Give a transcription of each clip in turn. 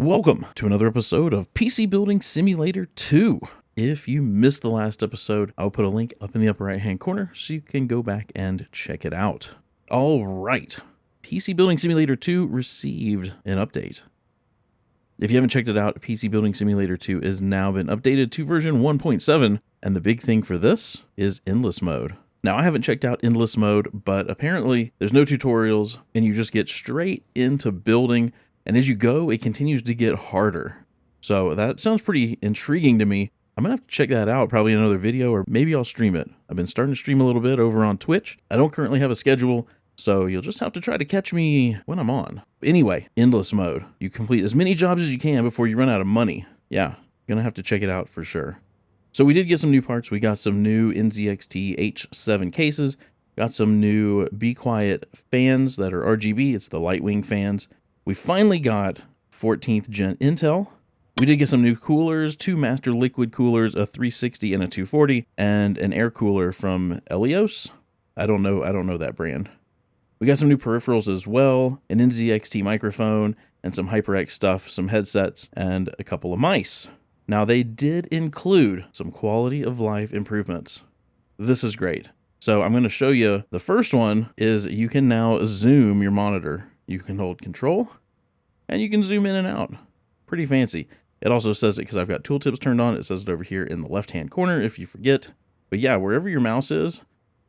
Welcome to another episode of PC Building Simulator 2. If you missed the last episode, I'll put a link up in the upper right hand corner so you can go back and check it out. All right, PC Building Simulator 2 received an update. If you haven't checked it out, PC Building Simulator 2 has now been updated to version 1.7, and the big thing for this is endless mode. Now, I haven't checked out endless mode, but apparently there's no tutorials, and you just get straight into building. And as you go, it continues to get harder. So that sounds pretty intriguing to me. I'm going to have to check that out probably in another video, or maybe I'll stream it. I've been starting to stream a little bit over on Twitch. I don't currently have a schedule, so you'll just have to try to catch me when I'm on. Anyway, endless mode. You complete as many jobs as you can before you run out of money. Yeah, going to have to check it out for sure. So we did get some new parts. We got some new NZXT H7 cases. Got some new Be Quiet fans that are RGB. It's the Lightwing fans. We finally got 14th gen Intel. We did get some new coolers, 2 master liquid coolers, a 360 and a 240, and an air cooler from Elios. I don't know that brand. We got some new peripherals as well, an NZXT microphone, and some HyperX stuff, some headsets, and a couple of mice. Now they did include some quality of life improvements. This is great. So I'm going to show you. The first one is you can now zoom your monitor. You can hold control, and you can zoom in and out. Pretty fancy. It also says it because I've got tooltips turned on. It says it over here in the left-hand corner if you forget. But yeah, wherever your mouse is,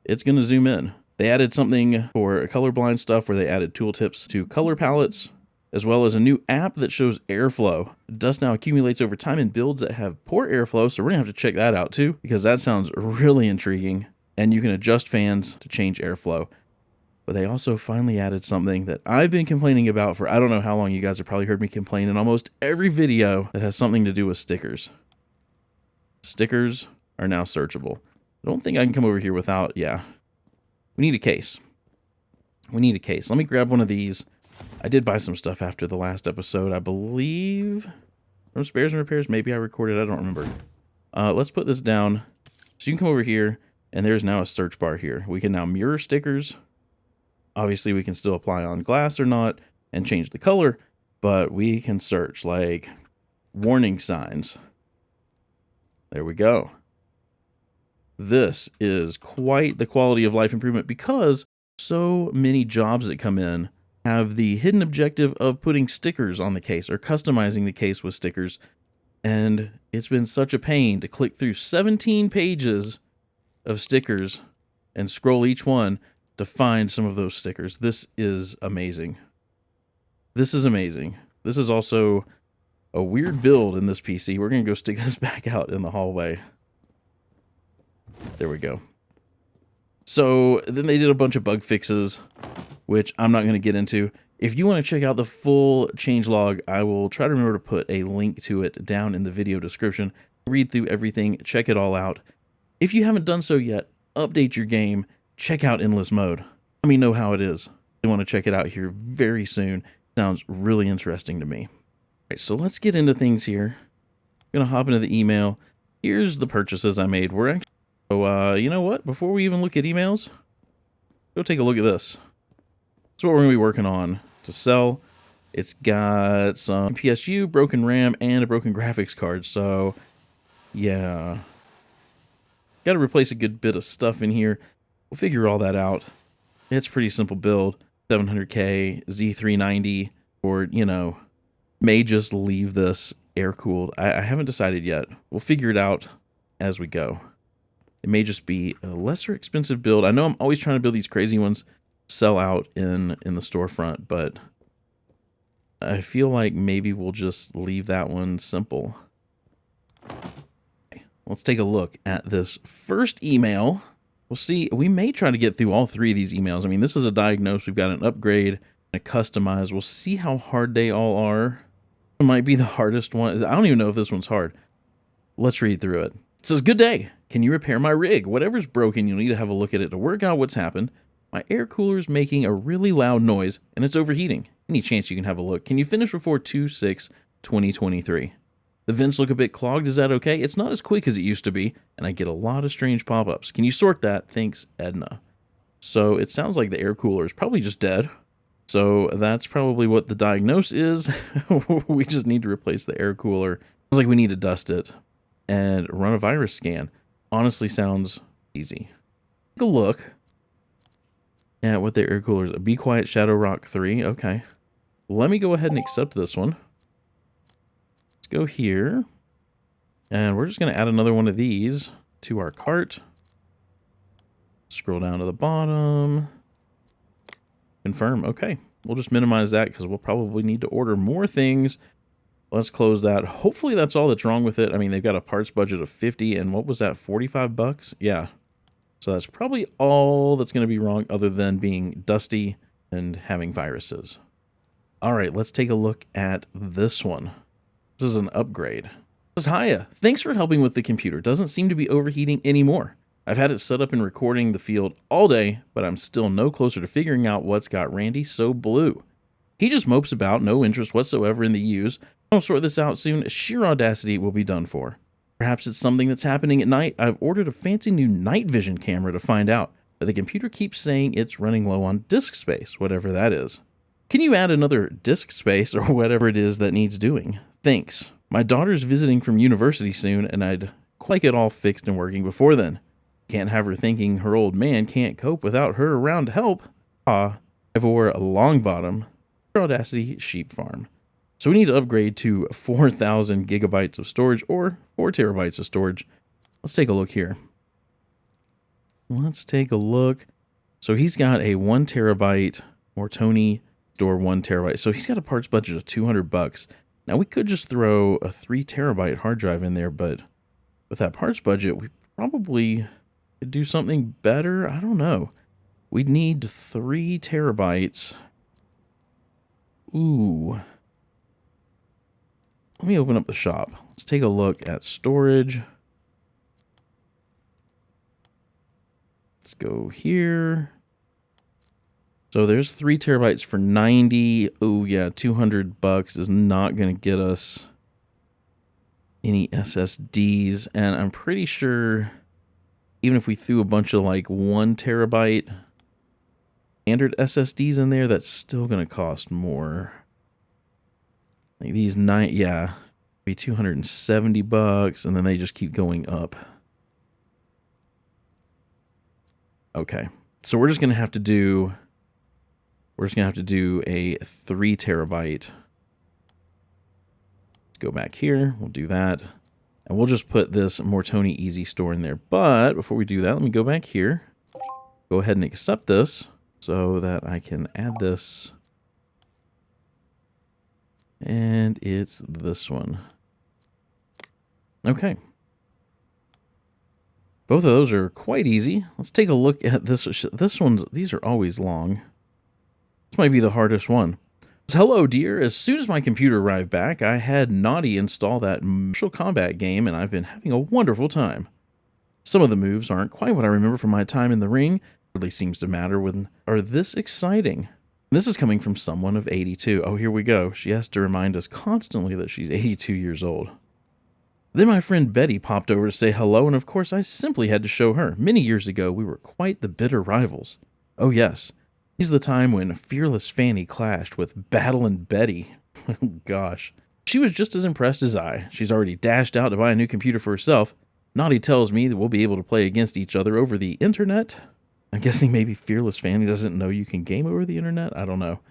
it's going to zoom in. They added something for colorblind stuff where they added tooltips to color palettes, as well as a new app that shows airflow. Dust now accumulates over time in builds that have poor airflow, so we're going to have to check that out too, because that sounds really intriguing. And you can adjust fans to change airflow. But they also finally added something that I've been complaining about for I don't know how long. You guys have probably heard me complain in almost every video that has something to do with stickers. Stickers are now searchable. I don't think I can come over here without, yeah. We need a case. We need a case. Let me grab one of these. I did buy some stuff after the last episode, I believe. From Spares and Repairs, maybe I recorded, I don't remember. Let's put this down. So you can come over here, and there's now a search bar here. We can now mirror stickers. Obviously, we can still apply on glass or not and change the color, but we can search like warning signs. There we go. This is quite the quality of life improvement because so many jobs that come in have the hidden objective of putting stickers on the case or customizing the case with stickers. And it's been such a pain to click through 17 pages of stickers and scroll each one to find some of those stickers. This is amazing. This is amazing. This is also a weird build in this PC. We're going to go stick this back out in the hallway. There we go. So then they did a bunch of bug fixes, which I'm not going to get into. If you want to check out the full changelog, I will try to remember to put a link to it down in the video description. Read through everything, check it all out. If you haven't done so yet, update your game. Check out endless mode. Let me know how it is. I want to check it out here very soon. Sounds really interesting to me. All right, so let's get into things here. I'm going to hop into the email. Here's the purchases I made. We're actually, you know what? Before we even look at emails, go take a look at this. That's what we're going to be working on to sell. It's got some PSU, broken RAM, and a broken graphics card. So, yeah. Got to replace a good bit of stuff in here. We'll figure all that out. It's a pretty simple build. 700K, Z390, or, you know, may just leave this air-cooled. I haven't decided yet. We'll figure it out as we go. It may just be a lesser expensive build. I know I'm always trying to build these crazy ones, sell out in the storefront, but I feel like maybe we'll just leave that one simple. Okay, let's take a look at this first email. We'll see. We may try to get through all 3 of these emails. I mean, this is a diagnose. We've got an upgrade and a customize. We'll see how hard they all are. It might be the hardest one. I don't even know if this one's hard. Let's read through it. It says, "Good day. Can you repair my rig? Whatever's broken, you'll need to have a look at it to work out what's happened. My air cooler is making a really loud noise, and it's overheating. Any chance you can have a look? Can you finish before 2/6/2023? The vents look a bit clogged. Is that okay? It's not as quick as it used to be, and I get a lot of strange pop-ups. Can you sort that? Thanks, Edna." So it sounds like the air cooler is probably just dead. So that's probably what the diagnosis is. We just need to replace the air cooler. It's like we need to dust it and run a virus scan. Honestly sounds easy. Take a look at what the air cooler is. Be Quiet Shadow Rock 3. Okay. Let me go ahead and accept this one. Let's go here. And we're just going to add another one of these to our cart. Scroll down to the bottom. Confirm. Okay. We'll just minimize that because we'll probably need to order more things. Let's close that. Hopefully that's all that's wrong with it. I mean, they've got a parts budget of 50 and what was that, 45 bucks? Yeah. So that's probably all that's going to be wrong other than being dusty and having viruses. All right, let's take a look at this one. This is an upgrade. This is Hiya. Thanks for helping with the computer. Doesn't seem to be overheating anymore. I've had it set up and recording the field all day, but I'm still no closer to figuring out what's got Randy so blue. He just mopes about, no interest whatsoever in the use. I'll sort this out soon. Sheer audacity will be done for. Perhaps it's something that's happening at night. I've ordered a fancy new night vision camera to find out, but the computer keeps saying it's running low on disk space, whatever that is. Can you add another disk space or whatever it is that needs doing? Thanks. My daughter's visiting from university soon, and I'd like it all fixed and working before then. Can't have her thinking her old man can't cope without her around to help. Ivor Longbottom, Audacity Sheep Farm. So we need to upgrade to 4,000 gigabytes of storage or 4 terabytes of storage. Let's take a look here. Let's take a look. So he's got a 1 terabyte Mortoni store 1 terabyte. So he's got a parts budget of 200 bucks. Now we could just throw a 3 terabyte hard drive in there, but with that parts budget, we probably could do something better. I don't know. We'd need 3 terabytes. Ooh. Let me open up the shop. Let's take a look at storage. Let's go here. So there's 3 terabytes for 90. Oh yeah, 200 bucks is not going to get us any SSDs. And I'm pretty sure even if we threw a bunch of like 1 terabyte standard SSDs in there, that's still going to cost more. Like these be 270 bucks, and then they just keep going up. Okay, so we're just gonna have to do a 3 terabyte. Let's go back here. We'll do that, and we'll just put this Mortoni Easy Store in there. But before we do that, let me go back here. Go ahead and accept this so that I can add this. And it's this one. Okay. Both of those are quite easy. Let's take a look at this. These are always long. This might be the hardest one. Hello, dear. As soon as my computer arrived back, I had Naughty install that Martial Combat game, and I've been having a wonderful time. Some of the moves aren't quite what I remember from my time in the ring. It really seems to matter when are this exciting. This is coming from someone of 82. Oh, here we go. She has to remind us constantly that she's 82 years old. Then my friend Betty popped over to say hello, and of course I simply had to show her. Many years ago, we were quite the bitter rivals. Oh yes, he's the time when fearless Fanny clashed with battling Betty. Oh gosh. She was just as impressed as I. She's already dashed out to buy a new computer for herself. Naughty tells me that we'll be able to play against each other over the internet. I'm guessing maybe Fearless Fanny doesn't know you can game over the internet? I don't know.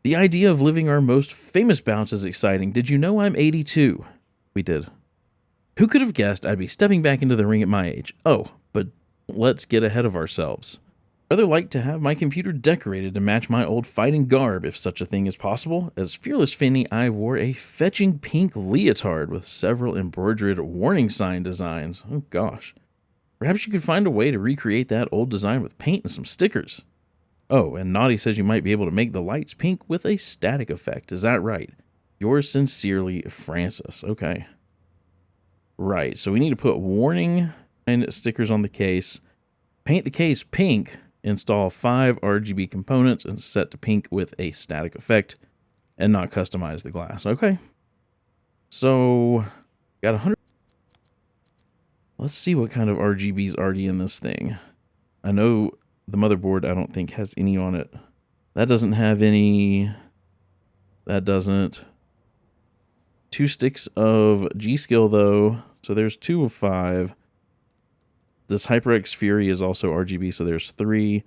The idea of living our most famous bouts is exciting. Did you know I'm 82? We did. Who could have guessed I'd be stepping back into the ring at my age? Oh, but let's get ahead of ourselves. I'd rather like to have my computer decorated to match my old fighting garb, if such a thing is possible. As Fearless Fanny, I wore a fetching pink leotard with several embroidered warning sign designs. Oh gosh. Perhaps you could find a way to recreate that old design with paint and some stickers. Oh, and Naughty says you might be able to make the lights pink with a static effect. Is that right? Yours sincerely, Francis. Okay. Right, so we need to put warning and stickers on the case. Paint the case pink. Install 5 RGB components and set to pink with a static effect. And not customize the glass. Okay. So, got 100. Let's see what kind of RGB is already in this thing. I know the motherboard, I don't think, has any on it. That doesn't have any. That doesn't. 2 sticks of G skill though, so there's 2 of 5. This HyperX Fury is also RGB, so there's 3,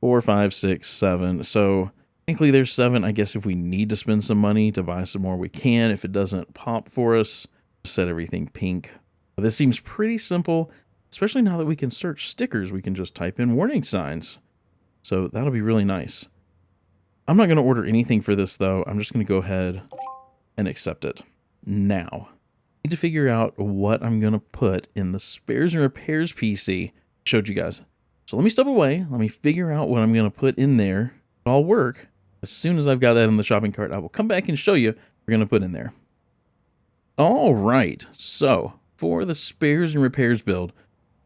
4, 5, 6, 7. So technically there's 7. I guess if we need to spend some money to buy some more, we can. If it doesn't pop for us, set everything pink. This seems pretty simple, especially now that we can search stickers. We can just type in warning signs. So that'll be really nice. I'm not going to order anything for this though. I'm just going to go ahead and accept it. Now, I need to figure out what I'm going to put in the spares and repairs PC I showed you guys. So let me step away. Let me figure out what I'm going to put in there. It'll work. As soon as I've got that in the shopping cart, I will come back and show you what we're going to put in there. All right. So for the spares and repairs build,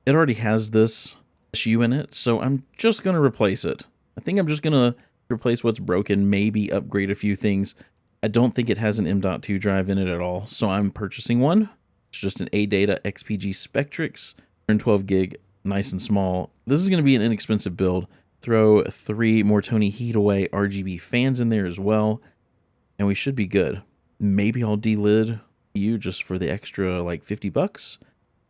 it already has this issue in it. So I'm just going to replace it. I think I'm just going to replace what's broken, maybe upgrade a few things. I don't think it has an M.2 drive in it at all, so I'm purchasing one. It's just an ADATA XPG Spectrix, 112 gig, nice and small. This is going to be an inexpensive build. Throw 3 Mortoni heat away RGB fans in there as well, and we should be good. Maybe I'll delid you just for the extra like 50 bucks.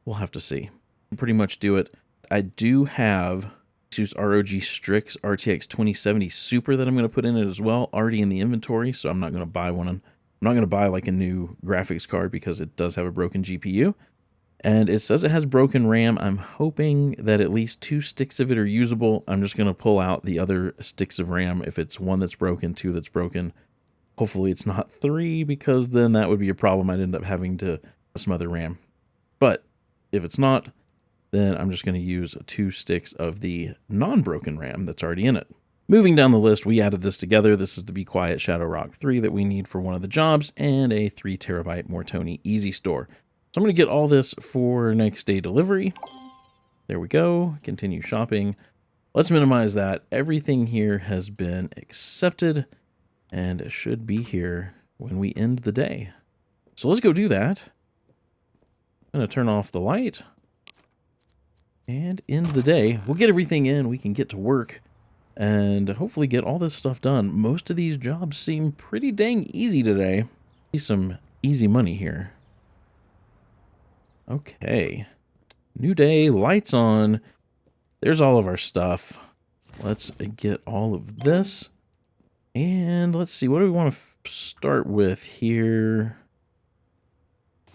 We'll have to see. I'll pretty much do it. I do have Asus ROG Strix RTX 2070 Super that I'm going to put in it as well, already in the inventory, so I'm not going to buy one. I'm not going to buy like a new graphics card because it does have a broken GPU. And it says it has broken RAM. I'm hoping that at least 2 sticks of it are usable. I'm just going to pull out the other sticks of RAM if it's 1 that's broken, 2 that's broken. Hopefully it's not 3, because then that would be a problem. I'd end up having to smother RAM. But if it's not, then I'm just going to use 2 sticks of the non-broken RAM that's already in it. Moving down the list, we added this together. This is the Be Quiet Shadow Rock 3 that we need for one of the jobs, and a 3 terabyte Mortoni Easy Store. So I'm going to get all this for next day delivery. There we go. Continue shopping. Let's minimize that. Everything here has been accepted and should be here when we end the day. So let's go do that. I'm going to turn off the light. And end the day. We'll get everything in. We can get to work and hopefully get all this stuff done. Most of these jobs seem pretty dang easy today. See some easy money here. Okay. New day, lights on. There's all of our stuff. Let's get all of this. And let's see, what do we want to start with here?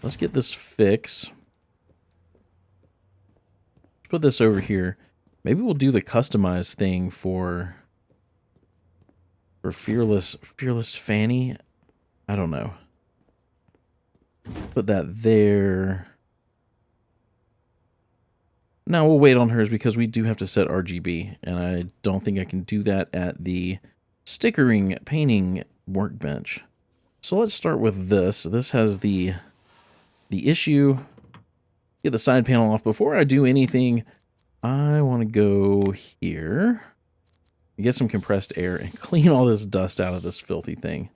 Let's get this fixed. Put this over here. Maybe we'll do the customize thing for fearless Fanny. I don't know. Put that there. Now we'll wait on hers because we do have to set RGB, and I don't think I can do that at the stickering painting workbench. So let's start with this. This has the issue. Get the side panel off. Before I do anything, I want to go here, get some compressed air, and clean all this dust out of this filthy thing.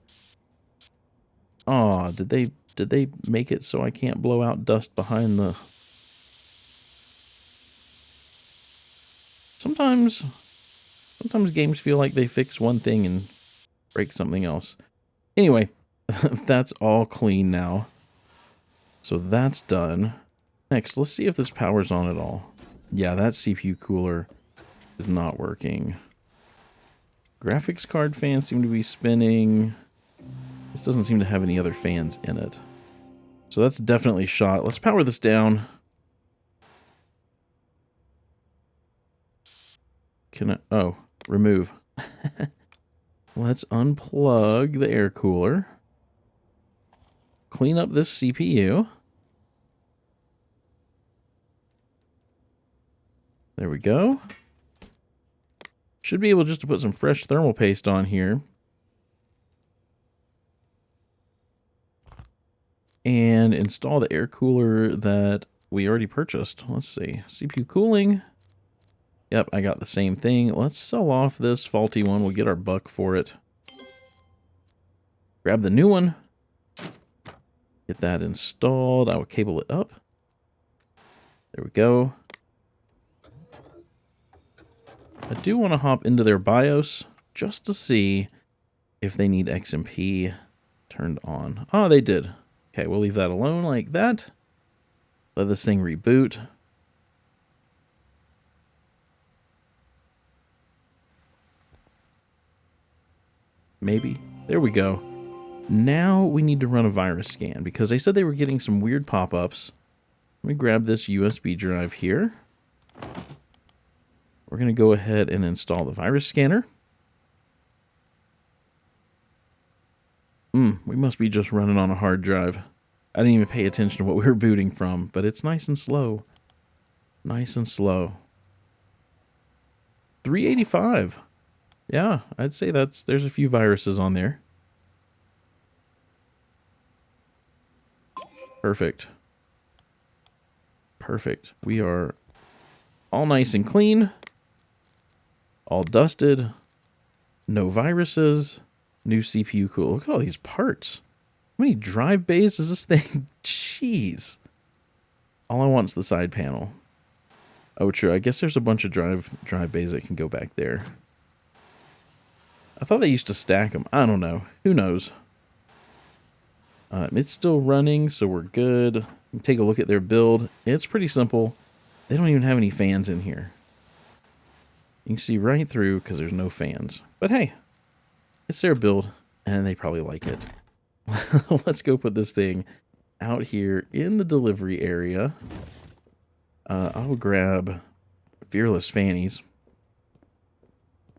Oh, did they make it so I can't blow out dust behind the... Sometimes games feel like they fix one thing and break something else. Anyway, that's all clean now. So that's done. Next, let's see if this powers on at all. Yeah, that CPU cooler is not working. Graphics card fans seem to be spinning. This doesn't seem to have any other fans in it. So that's definitely shot. Let's power this down. Can I... Oh, remove. Let's unplug the air cooler. Clean up this CPU. There we go. Should be able just to put some fresh thermal paste on here. And install the air cooler that we already purchased. Let's see. CPU cooling. Yep, I got the same thing. Let's sell off this faulty one. We'll get our buck for it. Grab the new one. Get that installed. I will cable it up. There we go. I do want to hop into their BIOS, just to see if they need XMP turned on. Oh, they did. Okay, we'll leave that alone like that. Let this thing reboot. Maybe. There we go. Now we need to run a virus scan because they said they were getting some weird pop-ups. Let me grab this USB drive here. We're going to go ahead and install the virus scanner. We must be just running on a hard drive. I didn't even pay attention to what we were booting from, but it's nice and slow. Nice and slow. 385. Yeah, I'd say there's a few viruses on there. Perfect. Perfect. We are all nice and clean. All dusted. No viruses. New CPU cooler. Look at all these parts. How many drive bays does this thing? Jeez. All I want is the side panel. Oh, true. I guess there's a bunch of drive bays that can go back there. I thought they used to stack them. I don't know. Who knows? It's still running, so we're good. Take a look at their build. It's pretty simple. They don't even have any fans in here. You can see right through because there's no fans. But hey, it's their build, and they probably like it. Let's go put this thing out here in the delivery area. I'll grab Fearless Fanny's.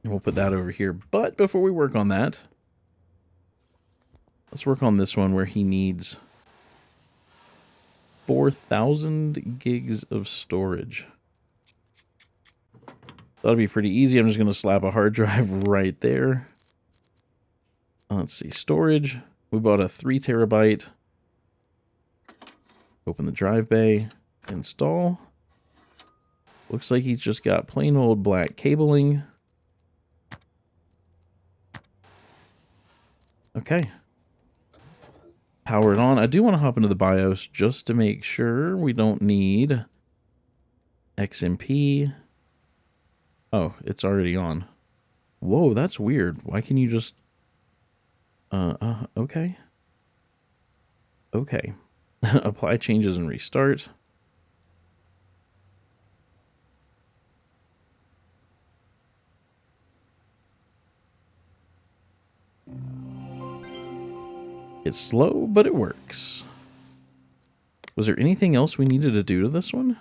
And we'll put that over here. But before we work on that, let's work on this one where he needs 4,000 gigs of storage. That'll be pretty easy. I'm just going to slap a hard drive right there. Let's see. Storage. We bought a 3 terabyte. Open the drive bay. Install. Looks like he's just got plain old black cabling. Okay. Power it on. I do want to hop into the BIOS just to make sure we don't need XMP. Oh, it's already on. Whoa, that's weird. Why can you just... okay. Okay. Apply changes and restart. It's slow, but it works. Was there anything else we needed to do to this one?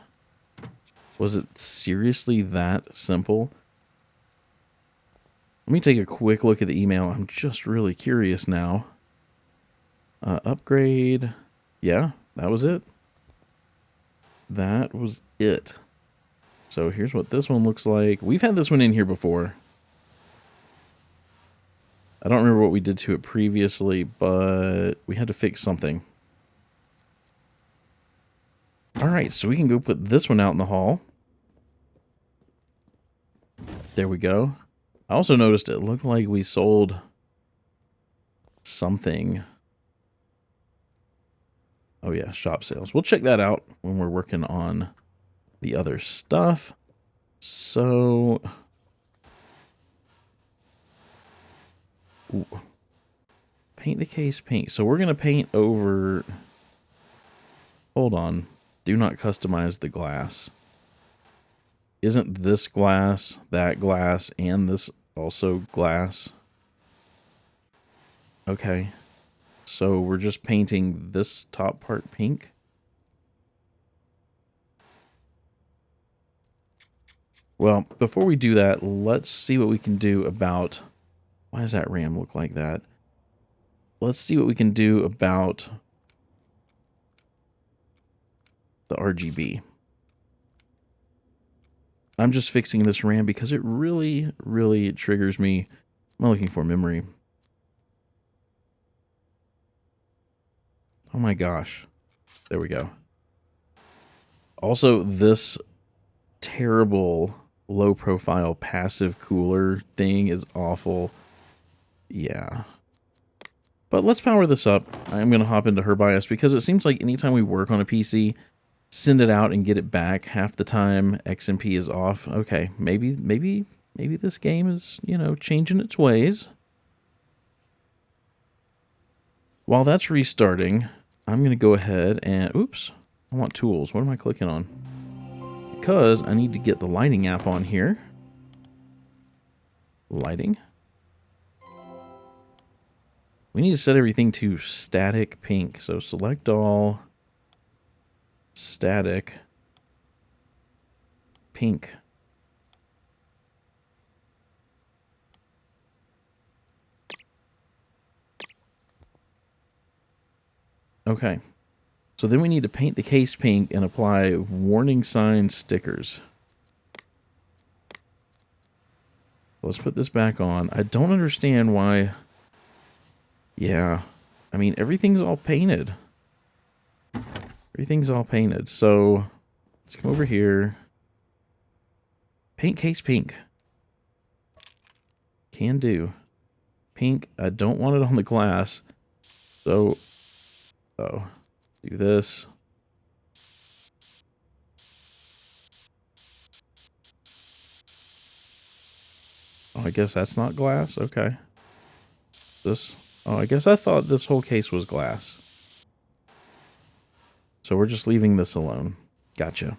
Was it seriously that simple? Let me take a quick look at the email. I'm just really curious now. Upgrade. Yeah, that was it. That was it. So here's what this one looks like. We've had this one in here before. I don't remember what we did to it previously, but we had to fix something. All right, so we can go put this one out in the hall. There we go. I also noticed it looked like we sold something. Oh yeah, shop sales. We'll check that out when we're working on the other stuff. So... ooh. Paint the case pink. So we're going to paint over... hold on. Do not customize the glass. Isn't this glass, that glass, and this also glass? Okay. So we're just painting this top part pink. Well, before we do that, let's see what we can do about... why does that RAM look like that? Let's see what we can do about the RGB. I'm just fixing this RAM because it really, really triggers me. I'm looking for memory. Oh my gosh. There we go. Also, this terrible low-profile passive cooler thing is awful. Yeah. But let's power this up. I'm going to hop into her BIOS because it seems like anytime we work on a PC, send it out and get it back half the time XMP is off. Okay, maybe Maybe this game is, you know, changing its ways. While that's restarting, I'm going to go ahead and... Oops. I want tools. What am I clicking on? Because I need to get the lighting app on here. Lighting. We need to set everything to static pink. So select all. Static. Pink. Okay. So then we need to paint the case pink and apply warning sign stickers. Let's put this back on. I don't understand why... Yeah. I mean, everything's all painted. Everything's all painted. So, let's come over here. Paint case pink. Can do. Pink. I don't want it on the glass. So, oh, do this. Oh, I guess that's not glass. Okay. This. Oh, I guess I thought this whole case was glass. So we're just leaving this alone. Gotcha.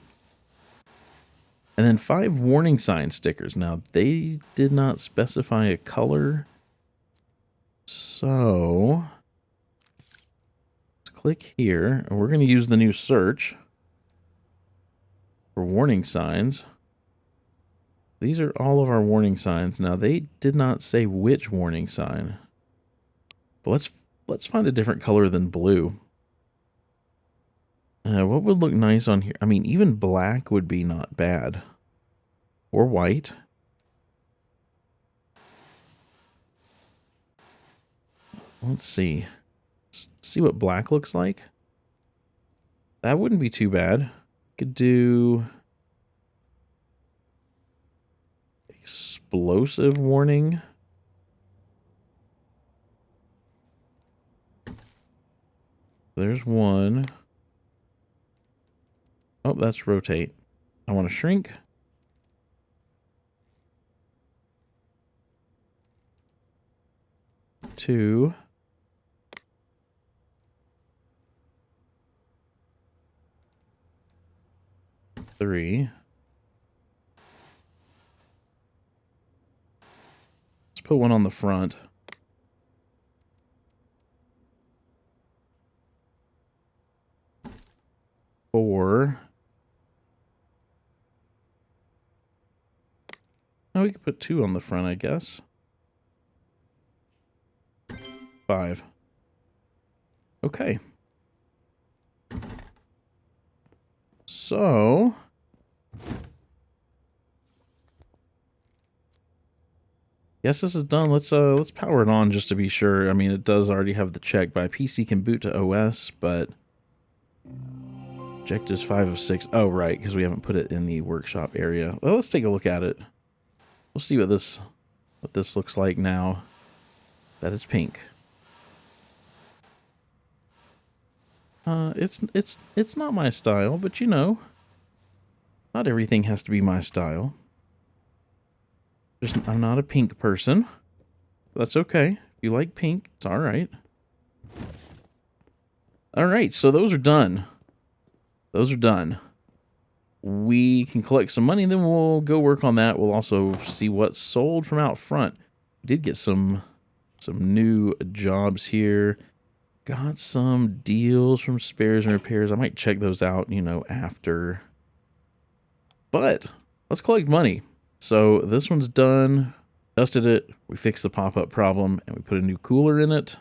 And then 5 warning sign stickers. Now, they did not specify a color. So, let's click here. And we're going to use the new search for warning signs. These are all of our warning signs. Now, they did not say which warning sign. But let's find a different color than blue. What would look nice on here? I mean, even black would be not bad. Or white. Let's see. See what black looks like. That wouldn't be too bad. Could do... explosive warning. There's one. Oh, that's rotate. I want to shrink. Two. Three. Let's put one on the front. Four. Oh, we could put 2 on the front, I guess. 5. Okay. So... Yes, this is done. Let's power it on just to be sure. I mean, it does already have the check by PC can boot to OS, but objectives 5 of 6. Oh, right, because we haven't put it in the workshop area. Well, let's take a look at it. We'll see what this looks like now. That is pink. It's not my style, but you know, not everything has to be my style. I'm not a pink person. That's okay. If you like pink, it's all right. All right, so those are done. Those are done. We can collect some money, and then we'll go work on that. We'll also see what's sold from out front. We did get some new jobs here. Got some deals from spares and repairs. I might check those out, you know, after. But let's collect money. So this one's done. Tested it. We fixed the pop-up problem, and we put a new cooler in it.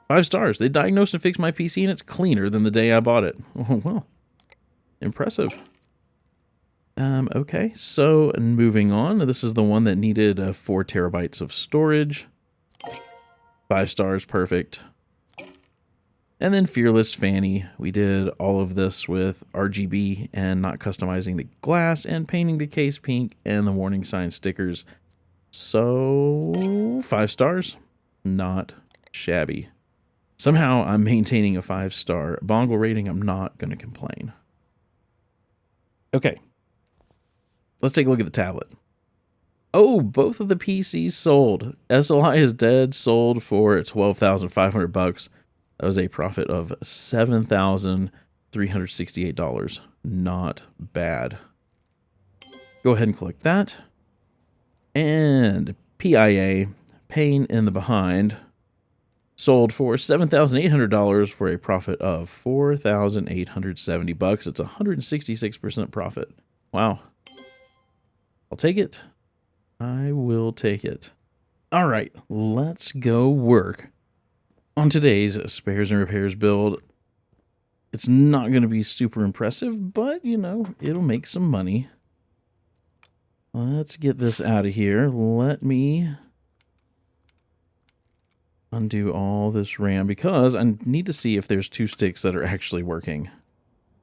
5 stars. They diagnosed and fixed my PC, and it's cleaner than the day I bought it. Oh, well. Impressive. Okay, so moving on. This is the one that needed 4 terabytes of storage. 5 stars, perfect. And then Fearless Fanny. We did all of this with RGB and not customizing the glass and painting the case pink and the warning sign stickers. So 5 stars, not shabby. Somehow I'm maintaining a 5-star Bongle rating. I'm not going to complain. Okay. Let's take a look at the tablet. Oh, both of the PCs sold. SLI is dead, sold for 12,500 bucks. That was a profit of $7,368. Not bad. Go ahead and click that. And PIA, pain in the behind, sold for $7,800 for a profit of $4,870. It's 166% profit. Wow. I'll take it. I will take it. All right, let's go work on today's spares and repairs build. It's not going to be super impressive, but, you know, it'll make some money. Let's get this out of here. Let me undo all this RAM because I need to see if there's 2 sticks that are actually working.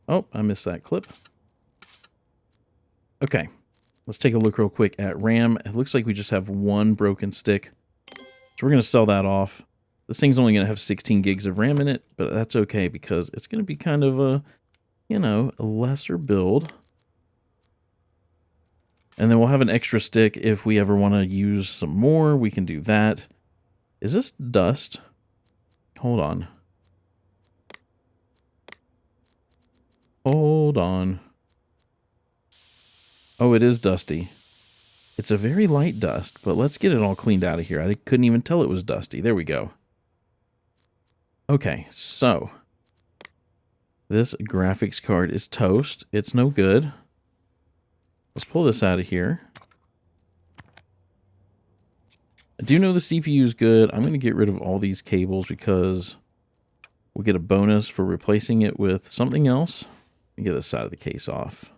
Oh, I missed that clip. Okay, let's take a look real quick at RAM. It looks like we just have 1 broken stick. So we're going to sell that off. This thing's only going to have 16 gigs of RAM in it, but that's okay because it's going to be kind of a, you know, a lesser build. And then we'll have an extra stick if we ever want to use some more. We can do that. Is this dust? Hold on. Hold on. Oh, it is dusty. It's a very light dust, but let's get it all cleaned out of here. I couldn't even tell it was dusty. There we go. Okay, so this graphics card is toast. It's no good. Let's pull this out of here. I do know the CPU is good. I'm going to get rid of all these cables because we'll get a bonus for replacing it with something else. Get this side of the case off.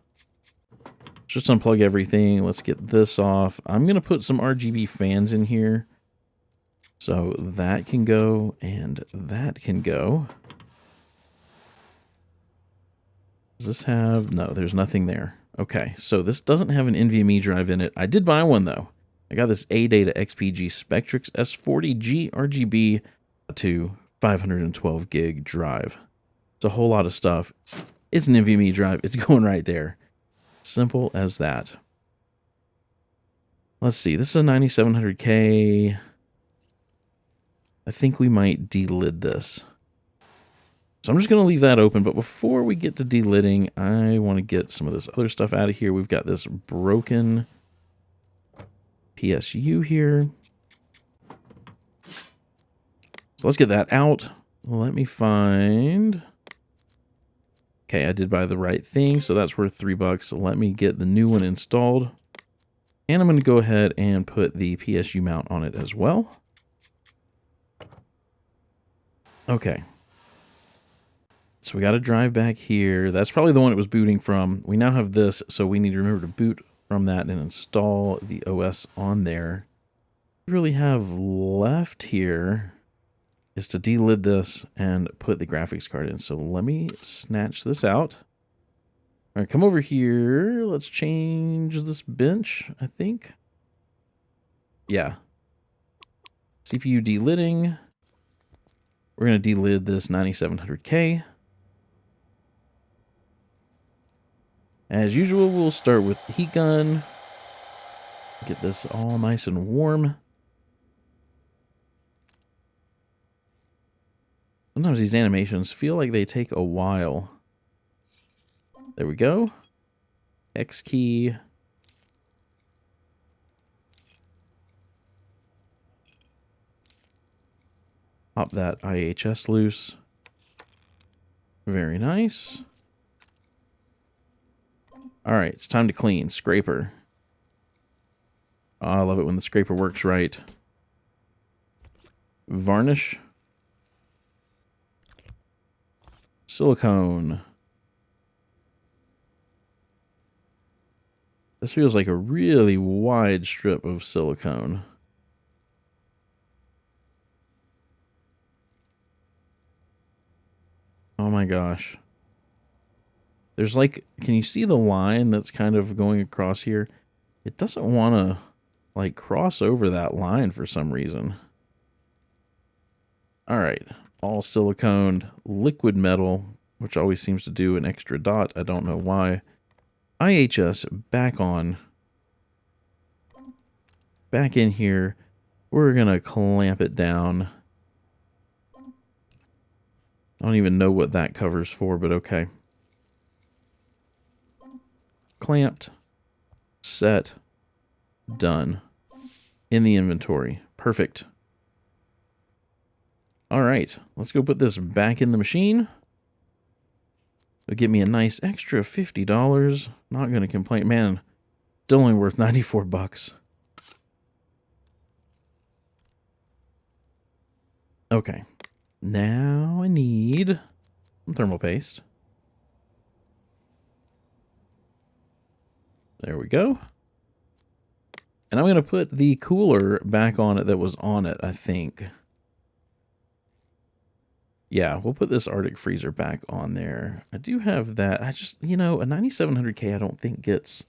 Just unplug everything. Let's get this off. I'm going to put some RGB fans in here. So that can go and that can go. Does this have... No, there's nothing there. Okay, so this doesn't have an NVMe drive in it. I did buy one, though. I got this ADATA XPG Spectrix S40G RGB to 512 gig drive. It's a whole lot of stuff. It's an NVMe drive. It's going right there. Simple as that. Let's see. This is a 9700K. I think we might delid this. So I'm just going to leave that open. But before we get to delidding, I want to get some of this other stuff out of here. We've got this broken PSU here. So let's get that out. Let me find... Okay, I did buy the right thing, so that's worth $3. So let me get the new one installed. And I'm going to go ahead and put the PSU mount on it as well. Okay. So we got to drive back here. That's probably the one it was booting from. We now have this, so we need to remember to boot from that and install the OS on there. What we really have left here is to delid this and put the graphics card in. So let me snatch this out. All right, come over here. Let's change this bench, I think. Yeah. CPU delidding. We're going to delid this 9700K. As usual, we'll start with the heat gun. Get this all nice and warm. Sometimes these animations feel like they take a while. There we go. X key. Pop that IHS loose. Very nice. All right, it's time to clean. Scraper. Oh, I love it when the scraper works right. Varnish. Silicone. This feels like a really wide strip of silicone. Oh my gosh. There's like, can you see the line that's kind of going across here? It doesn't want to like cross over that line for some reason. All right, all siliconed, liquid metal, which always seems to do an extra dot. I don't know why. IHS back on. back in here. We're going to clamp it down. I don't even know what that covers for, but okay. Clamped. Set. Done. In the inventory. Perfect. All right. Let's go put this back in the machine. It'll get me a nice extra $50. Not going to complain. Man, still only worth 94 bucks. Okay. Now I need some thermal paste. There we go. And I'm going to put the cooler back on it that was on it, I think. Yeah, we'll put this Arctic freezer back on there. I do have that. I just, you know, a 9700K I don't think gets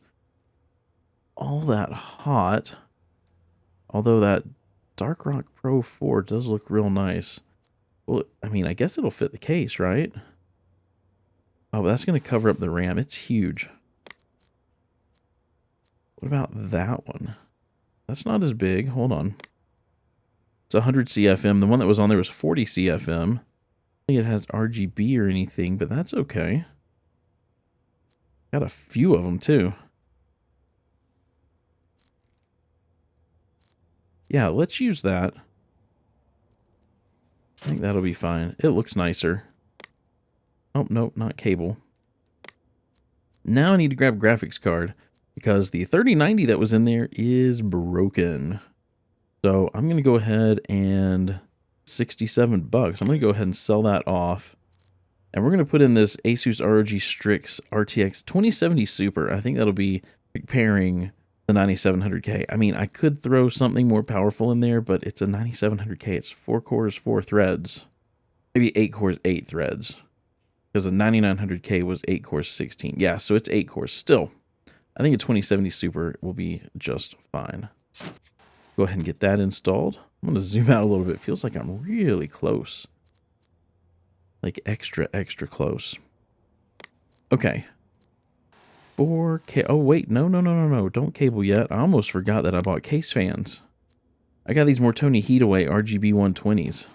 all that hot. Although that Dark Rock Pro 4 does look real nice. Well, I mean, I guess it'll fit the case, right? Oh, but that's going to cover up the RAM. It's huge. What about that one? That's not as big. Hold on. It's 100 CFM. The one that was on there was 40 CFM. I don't think it has RGB or anything, but that's okay. Got a few of them, too. Yeah, let's use that. I think that'll be fine. It looks nicer. Oh, nope, not cable. Now I need to grab a graphics card because the 3090 that was in there is broken. So I'm going to go ahead and 67 bucks. I'm going to go ahead and sell that off. And we're going to put in this Asus ROG Strix RTX 2070 Super. I think that'll be pairing the 9700K. I mean, I could throw something more powerful in there, but it's a 9700K. It's 4 cores, 4 threads. Maybe 8 cores, 8 threads. Because the 9900K was 8 cores, 16. Yeah, so it's 8 cores. Still, I think a 2070 Super will be just fine. Go ahead and get that installed. I'm going to zoom out a little bit. It feels like I'm really close. Like extra, extra close. Okay. 4K. Oh, wait. No. Don't cable yet. I almost forgot that I bought case fans. I got these Mortoni Heataway RGB 120s.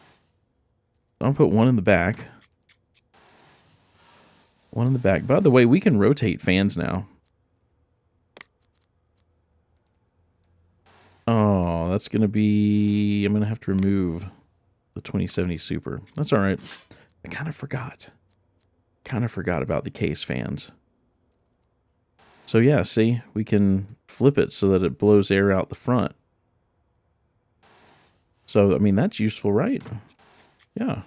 I'll put one in the back. One in the back. By the way, we can rotate fans now. Oh, that's going to be... I'm going to have to remove the 2070 Super. That's all right. I kind of forgot. Kind of forgot about the case fans. So yeah, see, we can flip it so that it blows air out the front. So, I mean, that's useful, right? Yeah.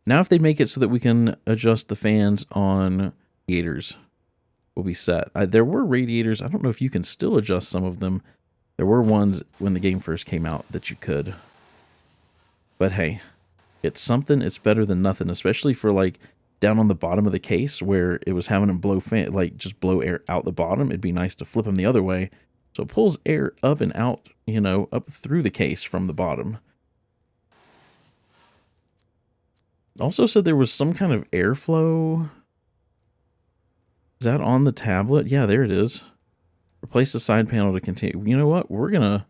Now if they make it so that we can adjust the fans on radiators, we'll be set. There were radiators. I don't know if you can still adjust some of them. There were ones when the game first came out that you could. But hey, it's something. It's better than nothing, especially for like down on the bottom of the case where it was having them blow fan, like just blow air out the bottom. It'd be nice to flip them the other way. So it pulls air up and out, you know, up through the case from the bottom. Also said there was some kind of airflow. Is that on the tablet? Yeah, there it is. Replace the side panel to continue. You know what? We're gonna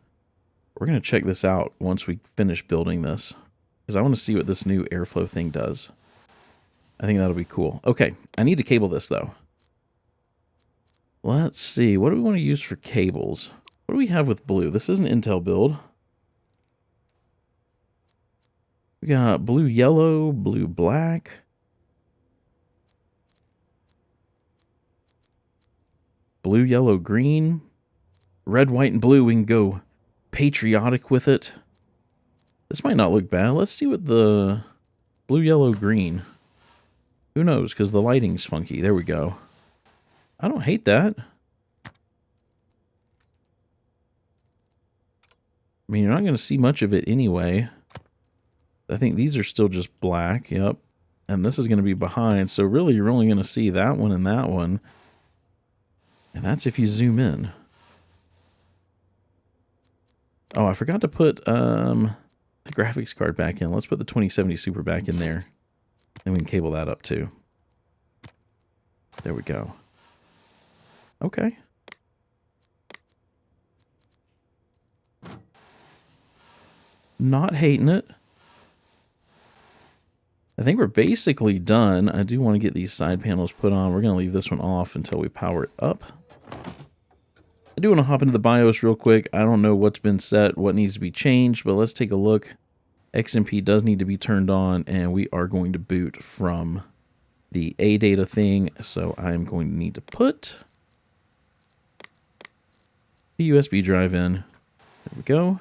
check this out once we finish building this, because I want to see what this new airflow thing does. I think that'll be cool. Okay, I need to cable this though. Let's see. What do we want to use for cables? What do we have with blue? This is an Intel build. We got blue, yellow, blue, black. Blue, yellow, green. Red, white, and blue. We can go patriotic with it. This might not look bad. Let's see what the blue, yellow, green. Who knows? Because the lighting's funky. There we go. I don't hate that. I mean, you're not going to see much of it anyway. I think these are still just black. Yep. And this is going to be behind. So really, you're only going to see that one and that one. And that's if you zoom in. Oh, I forgot to put the graphics card back in. Let's put the 2070 Super back in there. And we can cable that up too. There we go. Okay. Not hating it. I think we're basically done. I do want to get these side panels put on. We're going to leave this one off until we power it up. I do want to hop into the BIOS real quick. I don't know what's been set, what needs to be changed, but let's take a look. XMP does need to be turned on, and we are going to boot from the ADATA thing. So I'm going to need to put the USB drive in. There we go.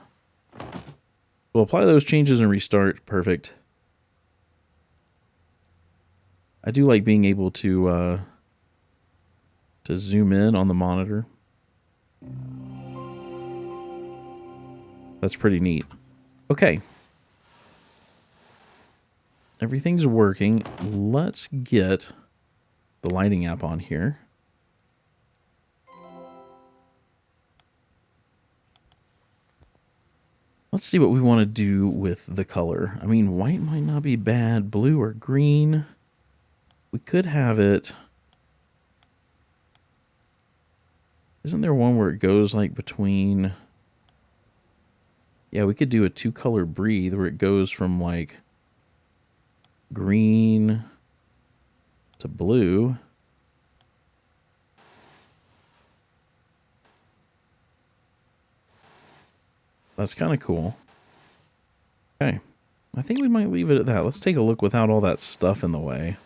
We'll apply those changes and restart. Perfect. I do like being able to zoom in on the monitor. That's pretty neat. Okay. Everything's working. Let's get the lighting app on here. Let's see what we want to do with the color. I mean, white might not be bad. Blue or green. We could have it. Isn't there one where it goes like between... Yeah, we could do a two-color breathe where it goes from like green to blue. That's kind of cool. Okay. I think we might leave it at that. Let's take a look without all that stuff in the way.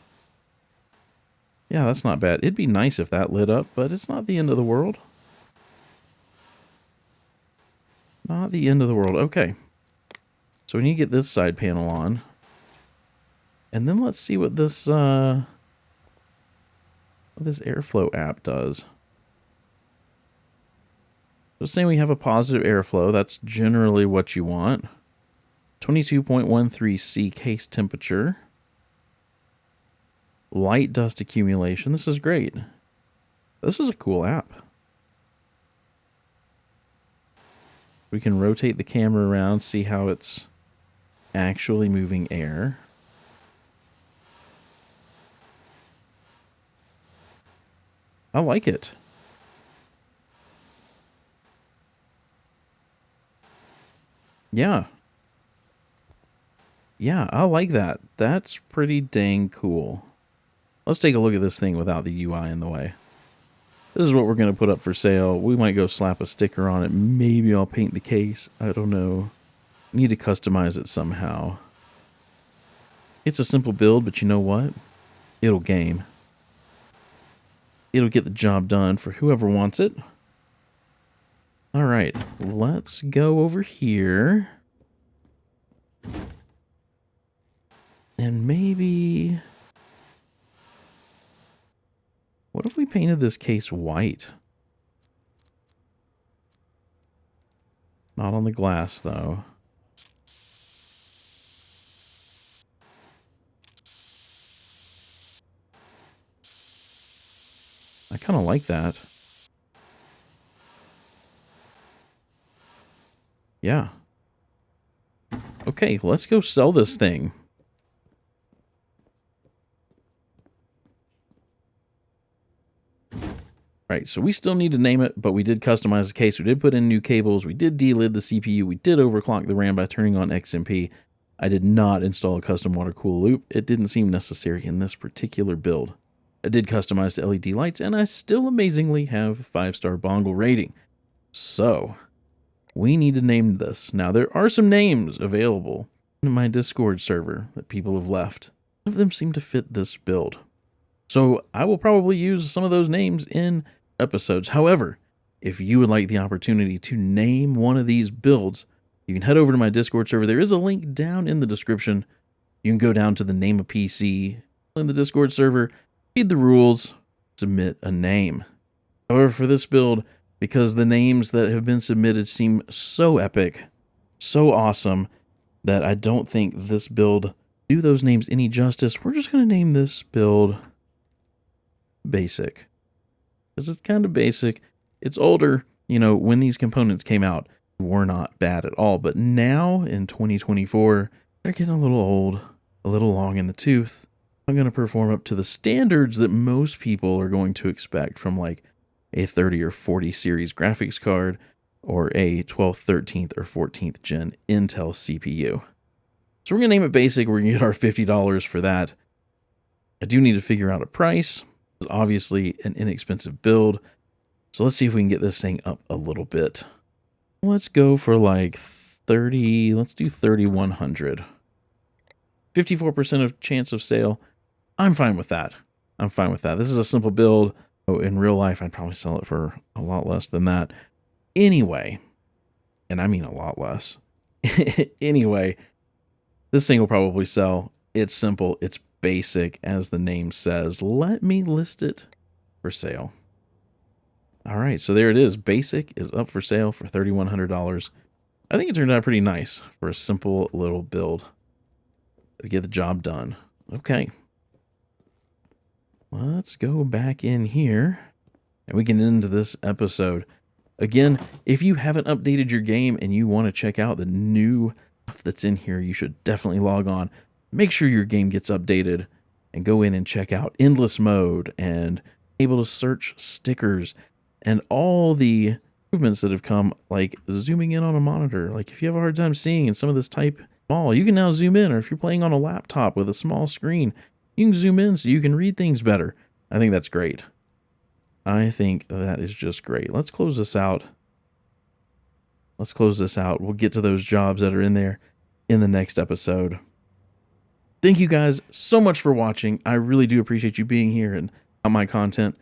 Yeah, that's not bad. It'd be nice if that lit up, but it's not the end of the world. Not the end of the world. Okay. So we need to get this side panel on. And then let's see what this airflow app does. So saying we have a positive airflow, that's generally what you want. 22.13 C case temperature. Light dust accumulation. This is great. This is a cool app. We can rotate the camera around, see how it's actually moving air. I like it. Yeah. Yeah, I like that. That's pretty dang cool. Let's take a look at this thing without the UI in the way. This is what we're going to put up for sale. We might go slap a sticker on it. Maybe I'll paint the case. I don't know. Need to customize it somehow. It's a simple build, but you know what? It'll game. It'll get the job done for whoever wants it. All right, let's go over here. And maybe... What if we painted this case white? Not on the glass, though. I kind of like that. Yeah. Okay, let's go sell this thing. Right, so we still need to name it, but we did customize the case. We did put in new cables. We did delid the CPU. We did overclock the RAM by turning on XMP. I did not install a custom water cool loop. It didn't seem necessary in this particular build. I did customize the LED lights, and I still amazingly have a 5-star Bongle rating. So, we need to name this. Now, there are some names available in my Discord server that people have left. None of them seem to fit this build. So I will probably use some of those names in episodes. However, if you would like the opportunity to name one of these builds, you can head over to my Discord server. There is a link down in the description. You can go down to the name a PC in the Discord server, read the rules, submit a name. However, for this build, because the names that have been submitted seem so epic, so awesome, that I don't think this build do those names any justice, we're just going to name this build Basic. Because it's kind of basic. It's older. You know, when these components came out, were not bad at all. But now, in 2024, they're getting a little old, a little long in the tooth. I'm going to perform up to the standards that most people are going to expect from like a 30 or 40 series graphics card, or a 12th, 13th, or 14th gen Intel CPU. So we're going to name it basic. We're going to get our $50 for that. I do need to figure out a price. It's obviously an inexpensive build. So let's see if we can get this thing up a little bit. Let's go for like 30. Let's do 3,100. 54% of chance of sale. I'm fine with that. I'm fine with that. This is a simple build. Oh, in real life, I'd probably sell it for a lot less than that. Anyway, and I mean a lot less. Anyway, this thing will probably sell. It's simple. It's basic, as the name says. Let me list it for sale. All right, so there it is. Basic is up for sale for $3,100. I think it turned out pretty nice for a simple little build to get the job done. Okay. Let's go back in here and we can end this episode. Again, if you haven't updated your game and you want to check out the new stuff that's in here, you should definitely log on. Make sure your game gets updated and go in and check out endless mode and able to search stickers and all the improvements that have come, like zooming in on a monitor. Like if you have a hard time seeing and some of this type small, you can now zoom in, or if you're playing on a laptop with a small screen, you can zoom in so you can read things better. I think that's great. I think that is just great. Let's close this out. Let's close this out. We'll get to those jobs that are in there in the next episode. Thank you guys so much for watching. I really do appreciate you being here and on my content.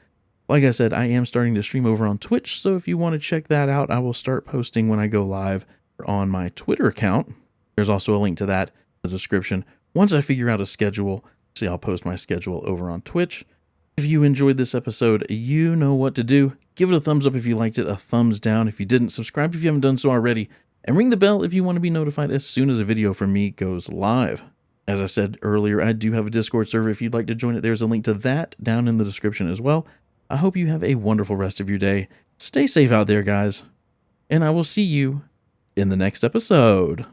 Like I said, I am starting to stream over on Twitch, so if you want to check that out, I will start posting when I go live on my Twitter account. There's also a link to that in the description. Once I figure out a schedule, see, I'll post my schedule over on Twitch. If you enjoyed this episode, you know what to do. Give it a thumbs up if you liked it, a thumbs down if you didn't, subscribe if you haven't done so already, and ring the bell if you want to be notified as soon as a video from me goes live. As I said earlier, I do have a Discord server. If you'd like to join it, there's a link to that down in the description as well. I hope you have a wonderful rest of your day. Stay safe out there, guys, and I will see you in the next episode.